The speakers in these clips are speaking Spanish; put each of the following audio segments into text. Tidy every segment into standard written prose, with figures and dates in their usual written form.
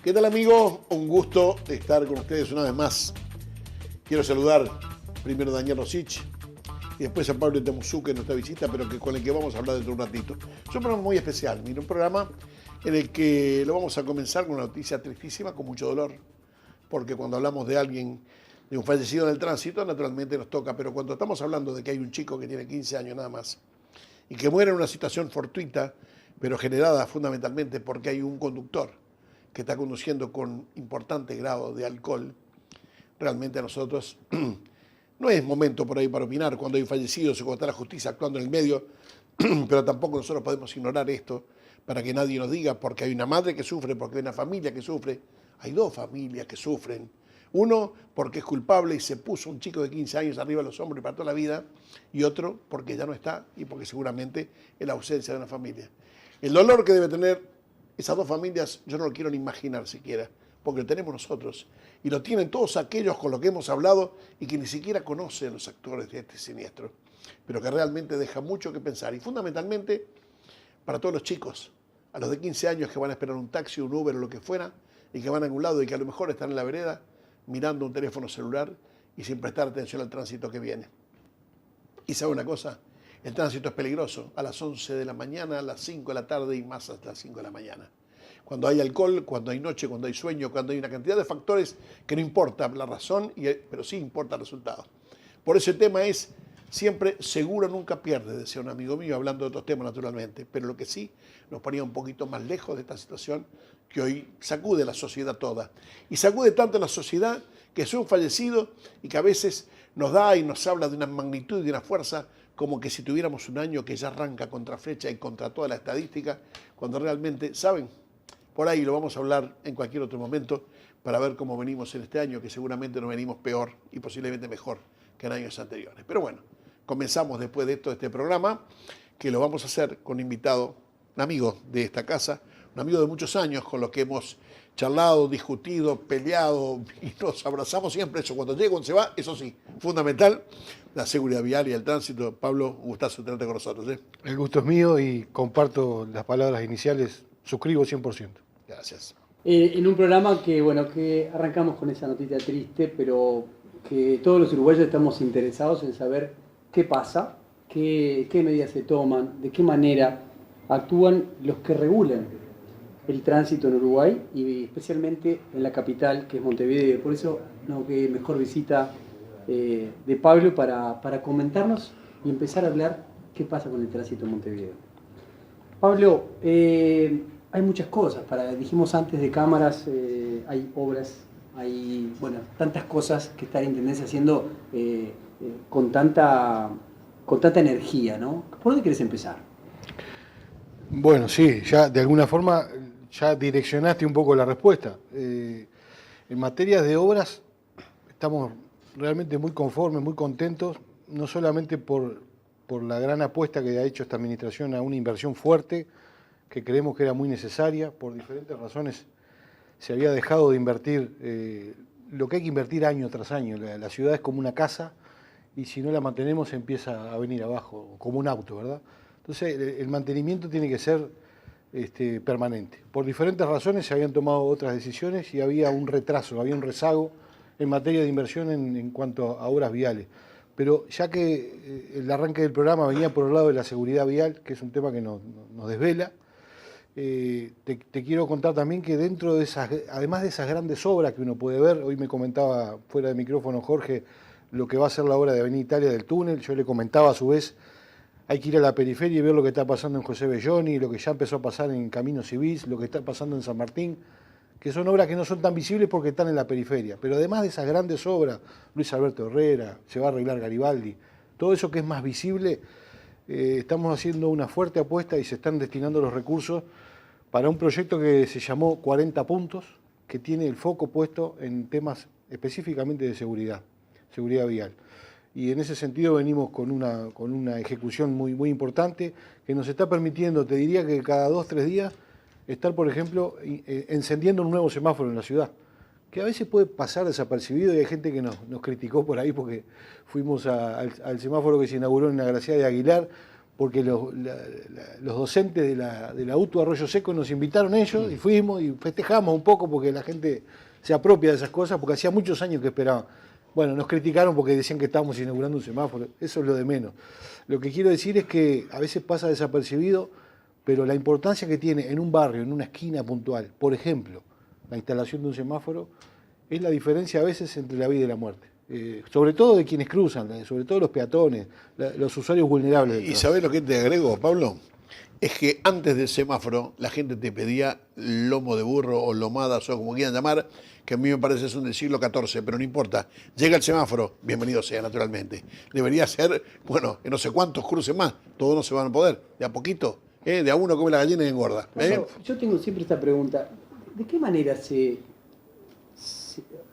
¿Qué tal, amigos? Un gusto estar con ustedes una vez más. Quiero saludar primero a Daniel Rosich y después a Pablo Temuzuque en nuestra visita, pero con el que vamos a hablar dentro de un ratito. Es un programa muy especial, mira, un programa en el que lo vamos a comenzar con una noticia tristísima, con mucho dolor, porque cuando hablamos de alguien, de un fallecido en el tránsito, naturalmente nos toca, pero cuando estamos hablando de que hay un chico que tiene 15 años nada más y que muere en una situación fortuita, pero generada fundamentalmente porque hay un conductor que está conduciendo con importante grado de alcohol, realmente a nosotros no es momento por ahí para opinar cuando hay un fallecido o cuando está la justicia actuando en el medio, pero tampoco nosotros podemos ignorar esto para que nadie nos diga, porque hay una madre que sufre, porque hay una familia que sufre, hay dos familias que sufren. Uno porque es culpable y se puso un chico de 15 años arriba de los hombros y para toda la vida, y otro porque ya no está y porque seguramente es la ausencia de una familia. El dolor que debe tener esas dos familias yo no lo quiero ni imaginar siquiera, porque lo tenemos nosotros y lo tienen todos aquellos con los que hemos hablado y que ni siquiera conocen los actores de este siniestro, pero que realmente deja mucho que pensar y fundamentalmente para todos los chicos, a los de 15 años que van a esperar un taxi, un Uber o lo que fuera y que van a algún lado y que a lo mejor están en la vereda mirando un teléfono celular y sin prestar atención al tránsito que viene. Y sabe una cosa, el tránsito es peligroso a las 11 de la mañana, a las 5 de la tarde y más hasta las 5 de la mañana. Cuando hay alcohol, cuando hay noche, cuando hay sueño, cuando hay una cantidad de factores que no importa la razón, pero sí importa el resultado. Por eso el tema es siempre seguro nunca pierde, decía un amigo mío, hablando de otros temas naturalmente, pero lo que sí nos ponía un poquito más lejos de esta situación que hoy sacude la sociedad toda. Y sacude tanto la sociedad que es un fallecido y que a veces nos da y nos habla de una magnitud y de una fuerza como que si tuviéramos un año que ya arranca contra flecha y contra toda la estadística, cuando realmente, ¿saben? Por ahí lo vamos a hablar en cualquier otro momento para ver cómo venimos en este año, que seguramente nos venimos peor y posiblemente mejor que en años anteriores. Pero bueno, comenzamos después de esto, este programa, que lo vamos a hacer con un invitado, un amigo de esta casa, un amigo de muchos años con los que hemos charlado, discutido, peleado y nos abrazamos siempre. Eso cuando llega, cuando se va, eso sí, fundamental, la seguridad vial y el tránsito. Pablo, un gustazo tenerte con nosotros. El gusto es mío y comparto las palabras iniciales, suscribo 100%. Gracias. En un programa que arrancamos con esa notita triste, pero que todos los uruguayos estamos interesados en saber qué pasa, qué medidas se toman, de qué manera actúan los que regulan el tránsito en Uruguay y especialmente en la capital, que es Montevideo. Por eso, que mejor visita de Pablo para comentarnos y empezar a hablar qué pasa con el tránsito en Montevideo. Pablo, hay muchas cosas, dijimos antes de cámaras, hay obras, hay tantas cosas que está la Intendencia haciendo con tanta energía, ¿no? ¿Por dónde querés empezar? Bueno, sí, ya de alguna forma ya direccionaste un poco la respuesta. En materia de obras estamos realmente muy conformes, muy contentos, no solamente por la gran apuesta que ha hecho esta administración a una inversión fuerte, que creemos que era muy necesaria, por diferentes razones se había dejado de invertir lo que hay que invertir año tras año. La ciudad es como una casa y si no la mantenemos empieza a venir abajo, como un auto, ¿verdad? Entonces el mantenimiento tiene que ser permanente. Por diferentes razones se habían tomado otras decisiones y había un retraso, había un rezago en materia de inversión en cuanto a obras viales. Pero ya que el arranque del programa venía por el lado de la seguridad vial, que es un tema que nos desvela, te quiero contar también que dentro de además de esas grandes obras que uno puede ver, hoy me comentaba fuera de micrófono Jorge lo que va a ser la obra de Avenida Italia del túnel, yo le comentaba a su vez, hay que ir a la periferia y ver lo que está pasando en José Belloni, lo que ya empezó a pasar en Camino Civil, lo que está pasando en San Martín, que son obras que no son tan visibles porque están en la periferia, pero además de esas grandes obras, Luis Alberto Herrera, se va a arreglar Garibaldi, todo eso que es más visible, estamos haciendo una fuerte apuesta y se están destinando los recursos para un proyecto que se llamó 40 puntos, que tiene el foco puesto en temas específicamente de seguridad vial. Y en ese sentido venimos con una ejecución muy, muy importante que nos está permitiendo, te diría que cada 2 o 3 días, estar, por ejemplo, encendiendo un nuevo semáforo en la ciudad, que a veces puede pasar desapercibido y hay gente que nos criticó por ahí porque fuimos al semáforo que se inauguró en la Graciada de Aguilar, porque los docentes de la UTU Arroyo Seco nos invitaron ellos y fuimos y festejamos un poco porque la gente se apropia de esas cosas, porque hacía muchos años que esperaban. Bueno, nos criticaron porque decían que estábamos inaugurando un semáforo, eso es lo de menos. Lo que quiero decir es que a veces pasa desapercibido, pero la importancia que tiene en un barrio, en una esquina puntual, por ejemplo, la instalación de un semáforo, es la diferencia a veces entre la vida y la muerte. Sobre todo de quienes cruzan, sobre todo los peatones, los usuarios vulnerables. ¿Y sabés lo que te agrego, Pablo? Es que antes del semáforo la gente te pedía lomo de burro o lomadas o como quieran llamar, que a mí me parece son del siglo XIV, pero no importa. Llega el semáforo, bienvenido sea, naturalmente. Debería ser, bueno, en no sé cuántos cruces más, todos no se van a poder, de a poquito, de a uno come la gallina y engorda. Yo tengo siempre esta pregunta, ¿de qué manera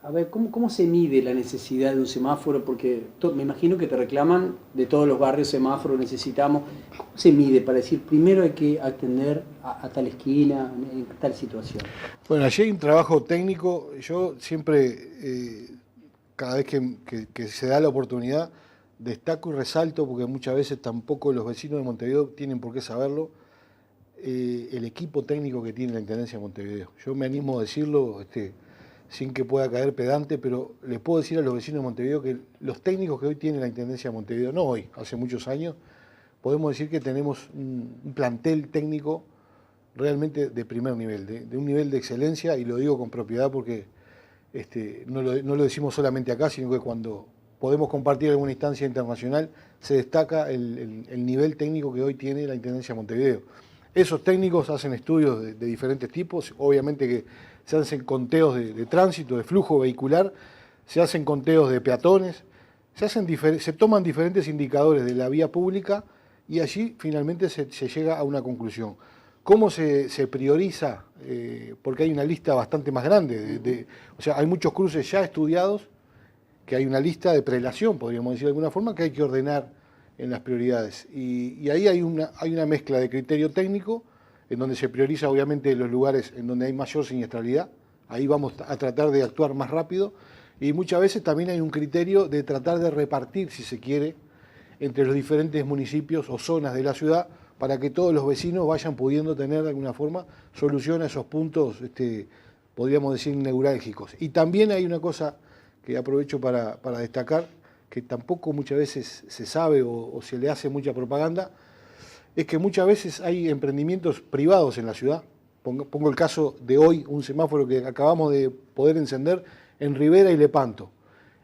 a ver, ¿cómo se mide la necesidad de un semáforo? Porque me imagino que te reclaman de todos los barrios semáforos, necesitamos. ¿Cómo se mide para decir, primero hay que atender a tal esquina, en tal situación? Bueno, allí hay un trabajo técnico. Yo siempre, cada vez que se da la oportunidad, destaco y resalto, porque muchas veces tampoco los vecinos de Montevideo tienen por qué saberlo, el equipo técnico que tiene la Intendencia de Montevideo. Yo me animo a decirlo, sin que pueda caer pedante, pero les puedo decir a los vecinos de Montevideo que los técnicos que hoy tiene la Intendencia de Montevideo, no hoy, hace muchos años, podemos decir que tenemos un plantel técnico realmente de primer nivel, de un nivel de excelencia, y lo digo con propiedad porque no lo decimos solamente acá, sino que cuando podemos compartir alguna instancia internacional, se destaca el nivel técnico que hoy tiene la Intendencia de Montevideo. Esos técnicos hacen estudios de diferentes tipos, obviamente que se hacen conteos de tránsito, de flujo vehicular, se hacen conteos de peatones, se toman diferentes indicadores de la vía pública y allí finalmente se llega a una conclusión. ¿Cómo se prioriza? Porque hay una lista bastante más grande, o sea, hay muchos cruces ya estudiados, que hay una lista de prelación, podríamos decir de alguna forma, que hay que ordenar en las prioridades. Y ahí hay una mezcla de criterio técnico, en donde se prioriza obviamente los lugares en donde hay mayor siniestralidad, ahí vamos a tratar de actuar más rápido, y muchas veces también hay un criterio de tratar de repartir, si se quiere, entre los diferentes municipios o zonas de la ciudad, para que todos los vecinos vayan pudiendo tener de alguna forma solución a esos puntos, podríamos decir, neurálgicos. Y también hay una cosa que aprovecho para destacar, que tampoco muchas veces se sabe o se le hace mucha propaganda, es que muchas veces hay emprendimientos privados en la ciudad. Pongo el caso de hoy, un semáforo que acabamos de poder encender en Rivera y Lepanto,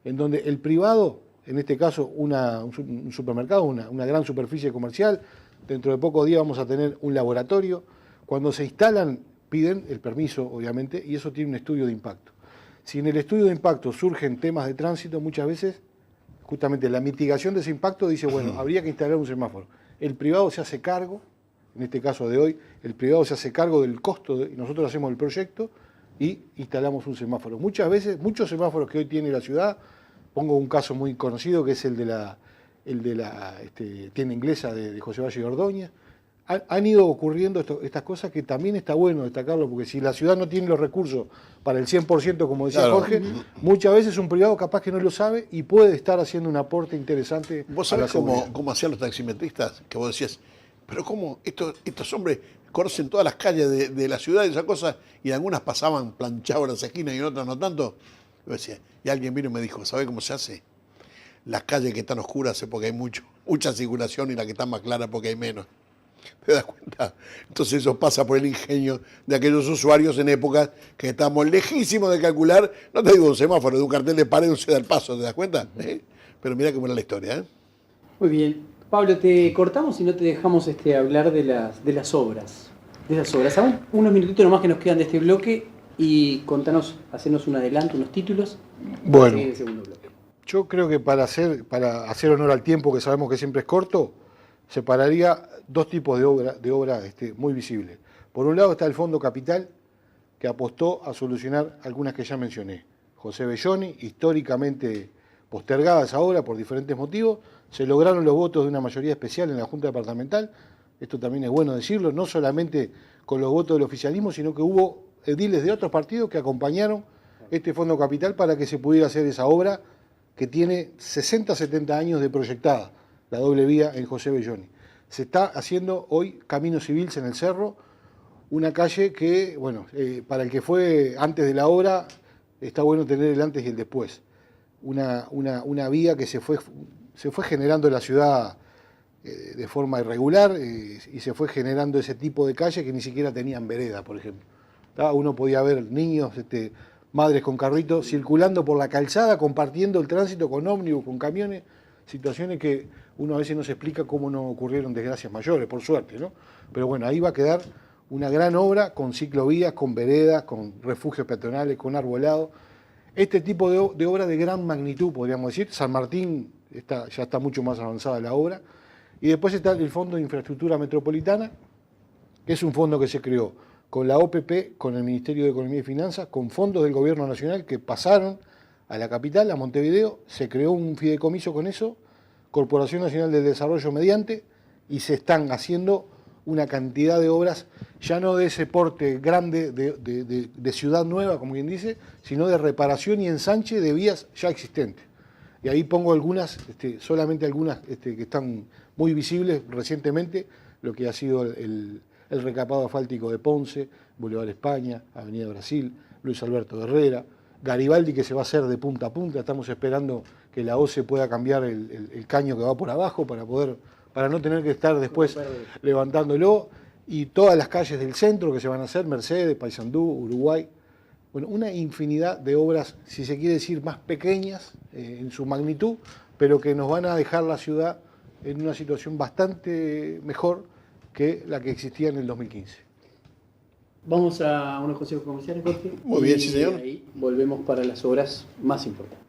en donde el privado, en este caso un supermercado, una gran superficie comercial, dentro de pocos días vamos a tener un laboratorio. Cuando se instalan, piden el permiso, obviamente, y eso tiene un estudio de impacto. Si en el estudio de impacto surgen temas de tránsito, muchas veces, justamente la mitigación de ese impacto dice, bueno, habría que instalar un semáforo. El privado se hace cargo, en este caso de hoy, el privado se hace cargo del costo, y nosotros hacemos el proyecto y instalamos un semáforo. Muchas veces, muchos semáforos que hoy tiene la ciudad, pongo un caso muy conocido que es el de la tienda inglesa de José Valle y Ordóñez. Han ido ocurriendo estas cosas que también está bueno destacarlo, porque si la ciudad no tiene los recursos para el 100%, como decía claro. Jorge, muchas veces un privado capaz que no lo sabe y puede estar haciendo un aporte interesante. ¿Vos a la sabés seguridad. cómo hacían los taximetristas? Que vos decías, pero cómo estos hombres conocen todas las calles de la ciudad y esas cosas, y algunas pasaban planchados en las esquinas y en otras no tanto. Yo decía, y alguien vino y me dijo, ¿sabés cómo se hace? Las calles que están oscuras es porque hay mucha circulación, y las que están más claras porque hay menos. ¿Te das cuenta? Entonces eso pasa por el ingenio de aquellos usuarios en épocas que estamos lejísimos de calcular, no te digo un semáforo, de un cartel de pared, un se da el paso, ¿te das cuenta? Pero mira cómo era la historia. Muy bien. Pablo, te cortamos y no te dejamos hablar de las obras. Aún unos minutitos nomás que nos quedan de este bloque, y hacernos un adelanto, unos títulos. Bueno, el segundo bloque. Yo creo que para hacer honor al tiempo, que sabemos que siempre es corto, separaría dos tipos de obra muy visibles. Por un lado está el Fondo Capital, que apostó a solucionar algunas que ya mencioné. José Belloni, históricamente postergada esa obra por diferentes motivos, se lograron los votos de una mayoría especial en la Junta Departamental. Esto también es bueno decirlo, no solamente con los votos del oficialismo, sino que hubo ediles de otros partidos que acompañaron este Fondo Capital para que se pudiera hacer esa obra que tiene 60, 70 años de proyectada, la doble vía en José Belloni. Se está haciendo hoy Caminos Civiles en el Cerro, una calle que, bueno, para el que fue antes de la obra, está bueno tener el antes y el después. Una vía que se fue generando en la ciudad de forma irregular y se fue generando ese tipo de calles que ni siquiera tenían vereda, por ejemplo. Uno podía ver niños, madres con carritos circulando por la calzada, compartiendo el tránsito con ómnibus, con camiones, situaciones que uno a veces no se explica cómo no ocurrieron desgracias mayores, por suerte, ¿no? Pero bueno, ahí va a quedar una gran obra con ciclovías, con veredas, con refugios peatonales, con arbolado. Este tipo de obra de gran magnitud, podríamos decir. San Martín ya está mucho más avanzada la obra. Y después está el Fondo de Infraestructura Metropolitana, que es un fondo que se creó con la OPP, con el Ministerio de Economía y Finanzas, con fondos del Gobierno Nacional que pasaron a la capital, a Montevideo. Se creó un fideicomiso con eso, Corporación Nacional del Desarrollo mediante, y se están haciendo una cantidad de obras, ya no de ese porte grande de ciudad nueva, como quien dice, sino de reparación y ensanche de vías ya existentes. Y ahí pongo algunas, solamente algunas que están muy visibles recientemente, lo que ha sido el recapado asfáltico de Ponce, Boulevard España, Avenida Brasil, Luis Alberto Herrera, Garibaldi, que se va a hacer de punta a punta. Estamos esperando que la OCE pueda cambiar el caño que va por abajo para no tener que estar después levantándolo, y todas las calles del centro que se van a hacer, Mercedes, Paysandú, Uruguay. Bueno, una infinidad de obras, si se quiere decir, más pequeñas en su magnitud, pero que nos van a dejar la ciudad en una situación bastante mejor que la que existía en el 2015. Vamos a unos consejos comerciales, Jorge. Muy bien, sí, señor. Y ahí volvemos para las obras más importantes.